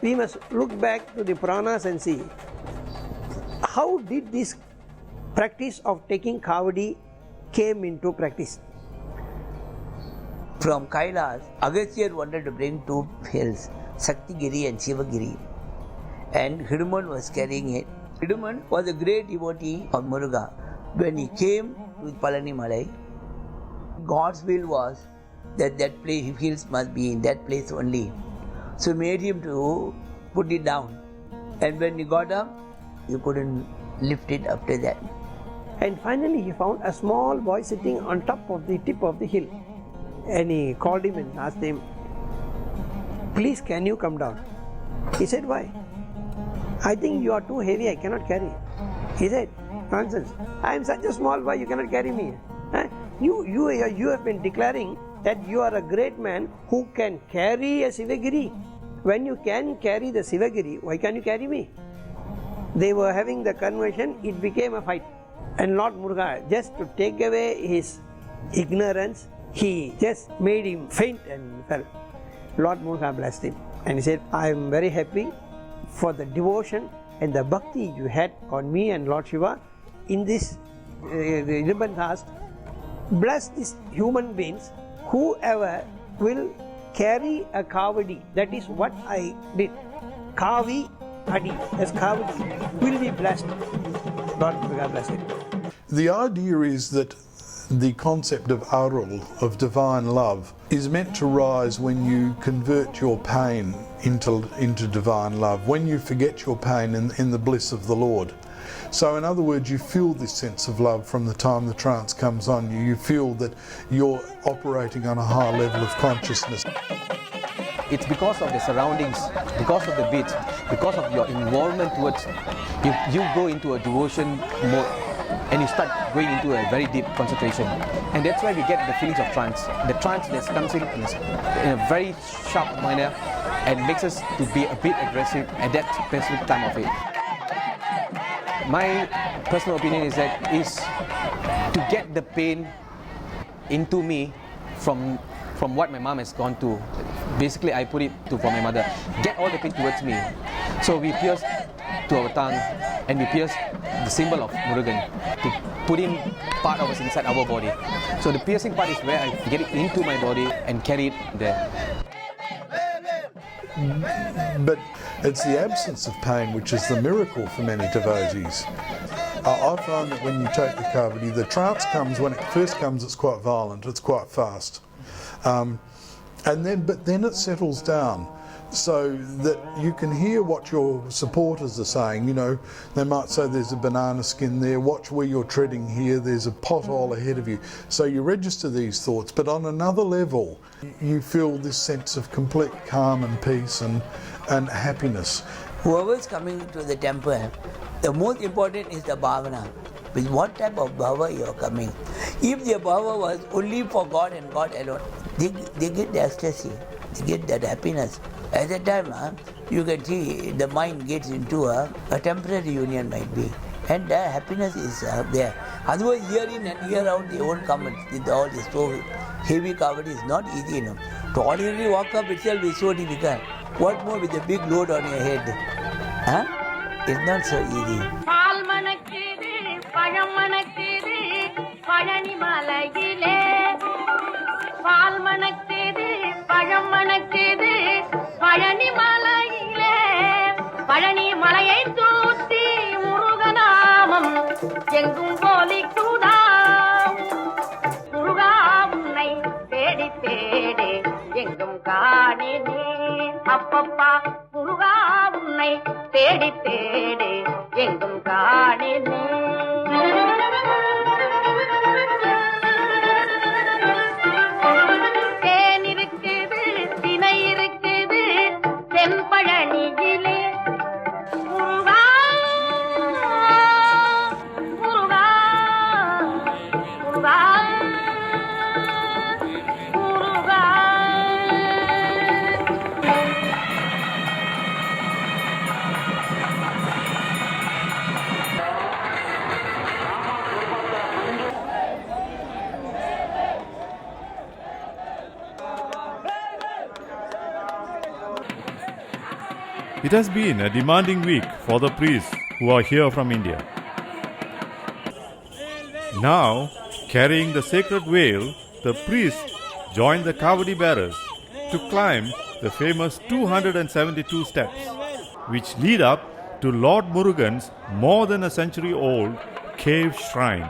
we must look back to the Puranas and see how did this practice of taking kavadi came into practice. From Kailas, Agastya wanted to bring two hills, Saktigiri and Shivagiri, and Hiduman was carrying it. Hiduman was a great devotee of Muruga. When he came to Palani Malai, God's will was that that place, hills must be in that place only. So made him to put it down. And when he got up, he couldn't lift it after that. And finally he found a small boy sitting on top of the tip of the hill. And he called him and asked him, "Please, can you come down?" He said, "Why?" "I think you are too heavy, I cannot carry." He said, "Nonsense, I am such a small boy, you cannot carry me. You have been declaring that you are a great man who can carry a Sivagiri. When you can carry the Sivagiri, why can't you carry me?" They were having the conversation, it became a fight. And Lord Murugan, just to take away his ignorance, he just made him faint and fell. Lord Murugan blessed him and he said, "I am very happy for the devotion and the bhakti you had on me and Lord Shiva in this ribbon fast. Bless these human beings, whoever will carry a kavadi, that is what I did. Kavi Adi, as kavadi, will be blessed." Lord Murugan bless it. The idea is that the concept of arul, of divine love, is meant to rise when you convert your pain into divine love, when you forget your pain in the bliss of the Lord. So in other words, you feel this sense of love from the time the trance comes on you. You feel that you're operating on a high level of consciousness. It's because of the surroundings, because of the beat, because of your involvement towards, you go into a devotion mode and you start going into a very deep concentration. And that's why we get the feelings of trance. The trance that comes in a very sharp manner and makes us to be a bit aggressive at that specific time of it. My personal opinion is to get the pain into me from what my mom has gone to. Basically, I put it for my mother. Get all the pain towards me. So we pierce to our tongue and we pierce the symbol of Murugan to put in part of us inside our body. So the piercing part is where I get it into my body and carry it there. But it's the absence of pain which is the miracle for many devotees. I find that when you take the kavadi, the trance comes, when it first comes, it's quite violent, it's quite fast. But then it settles down so that you can hear what your supporters are saying. You know, they might say there's a banana skin there, watch where you're treading here, there's a pothole ahead of you. So you register these thoughts, but on another level, you feel this sense of complete calm and peace and happiness. Whoever is coming to the temple, the most important is the bhavana. With what type of bhava you are coming. If the bhava was only for God and God alone, they get the ecstasy, they get that happiness. At that time, you can see the mind gets into a temporary union might be. And the happiness is there. Otherwise, year in and year out, they won't come with all this so heavy kavadi is not easy enough. To ordinarily walk up itself is so difficult. What more with a big load on your head? It's not so easy. It has been a demanding week for the priests who are here from India. Now, carrying the sacred veil, the priests join the Kavadi bearers to climb the famous 272 steps, which lead up to Lord Murugan's more than a century-old cave shrine.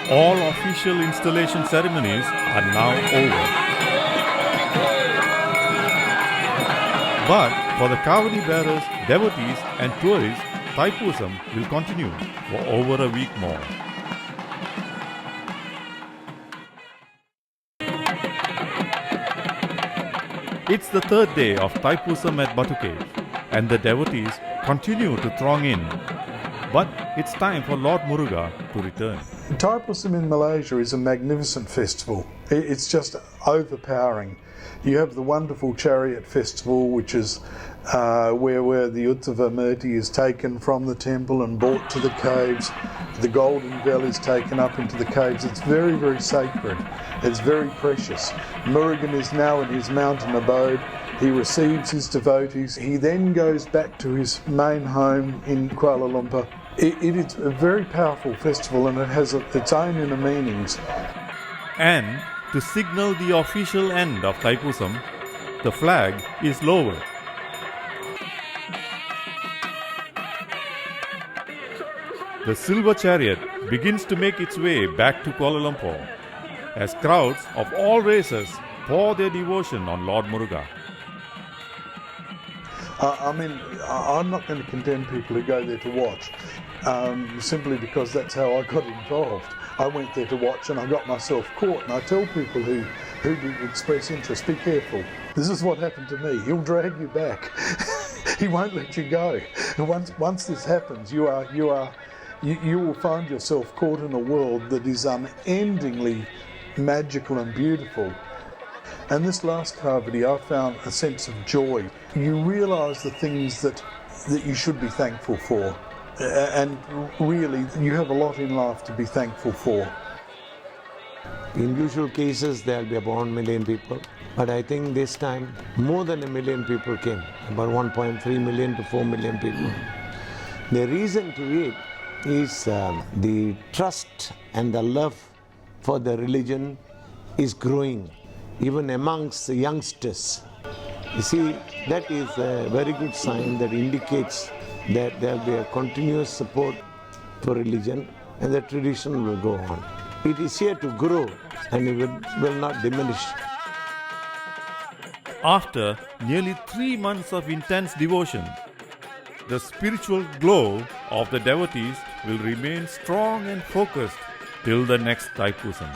All official installation ceremonies are now over. But for the Kavadi bearers, devotees and tourists, Thaipusam will continue for over a week more. It's the third day of Thaipusam at Batu Caves, and the devotees continue to throng in. But it's time for Lord Murugan to return. Thai Pusam in Malaysia is a magnificent festival. It's just overpowering. You have the wonderful chariot festival, which is where the Uttava Murti is taken from the temple and brought to the caves. The golden bell is taken up into the caves. It's very, very sacred. It's very precious. Murugan is now in his mountain abode. He receives his devotees. He then goes back to his main home in Kuala Lumpur. It is a very powerful festival, and it has its own inner meanings. And to signal the official end of Thaipusam, the flag is lowered. The silver chariot begins to make its way back to Kuala Lumpur as crowds of all races pour their devotion on Lord Murugan. I'm not going to condemn people who go there to watch, simply because that's how I got involved. I went there to watch and I got myself caught, and I tell people who express interest, be careful. This is what happened to me. He'll drag you back. He won't let you go. And once this happens, you will find yourself caught in a world that is unendingly magical and beautiful. And this last Kavadi, I found a sense of joy. You realise the things that you should be thankful for. And really, you have a lot in life to be thankful for. In usual cases, there will be about 1 million people. But I think this time, more than 1 million people came. About 1.3 million to 4 million people. The reason to it is the trust and the love for the religion is growing, even amongst the youngsters. You see, that is a very good sign that indicates that there will be a continuous support for religion and the tradition will go on. It is here to grow and it will not diminish. After nearly 3 months of intense devotion, the spiritual glow of the devotees will remain strong and focused till the next Thaipusam.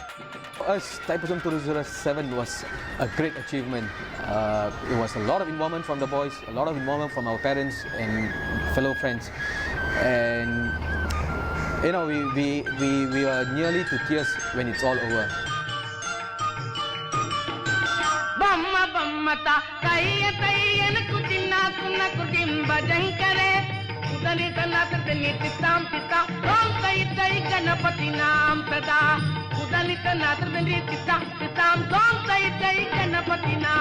For us, Thaipusam 2007 was a great achievement. It was a lot of involvement from the boys, a lot of involvement from our parents and fellow friends. And you know, we are nearly to tears when it's all over. Udalita natradani titam titam dom tai tai ganapati na